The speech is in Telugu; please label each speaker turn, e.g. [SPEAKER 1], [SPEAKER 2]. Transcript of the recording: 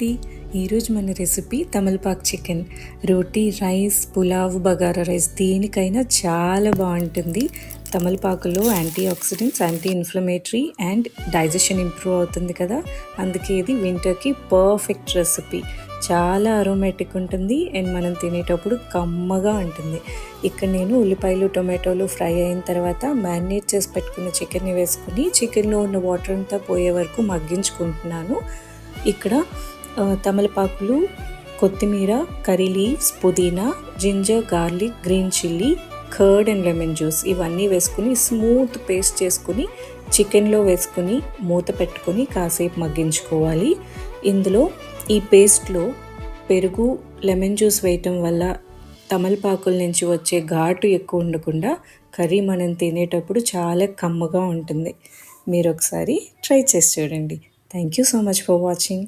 [SPEAKER 1] టీ ఈరోజు మన రెసిపీ తమలపాకు చికెన్. రోటీ, రైస్, పులావ్, బగారా రైస్ దేనికైనా చాలా బాగుంటుంది. తమలపాకులో antioxidants, anti inflammatory and digestion improve అవుతుంది కదా, అందుకే ఇది వింటర్కి పర్ఫెక్ట్ రెసిపీ. చాలా అరోమాటిక్ ఉంటుంది అండ్ మనం తినేటప్పుడు కమ్మగా ఉంటుంది. ఇక్కడ నేను ఉల్లిపాయలు, టొమాటోలు ఫ్రై అయిన తర్వాత మ్యారినేట్ చేసి పెట్టుకున్న చికెన్ని వేసుకుని చికెన్లో ఉన్న వాటర్ అంతా పోయే వరకు మగ్గించుకుంటున్నాను. ఇక్కడ తమలపాకులు, కొత్తిమీర, కర్రీ లీవ్స్, పుదీనా, ginger, garlic, green chilli, curd and lemon juice ఇవన్నీ వేసుకుని స్మూత్ పేస్ట్ చేసుకుని చికెన్లో వేసుకుని మూత పెట్టుకొని కాసేపు మగ్గించుకోవాలి. ఇందులో ఈ పేస్ట్లో పెరుగు, లెమన్ జ్యూస్ వేయటం వల్ల తమలపాకుల నుంచి వచ్చే ఘాటు ఎక్కువ ఉండకుండా కర్రీ మనం తినేటప్పుడు చాలా కమ్మగా ఉంటుంది. మీరు ఒకసారి ట్రై చేసి చూడండి. Thank you so much for watching.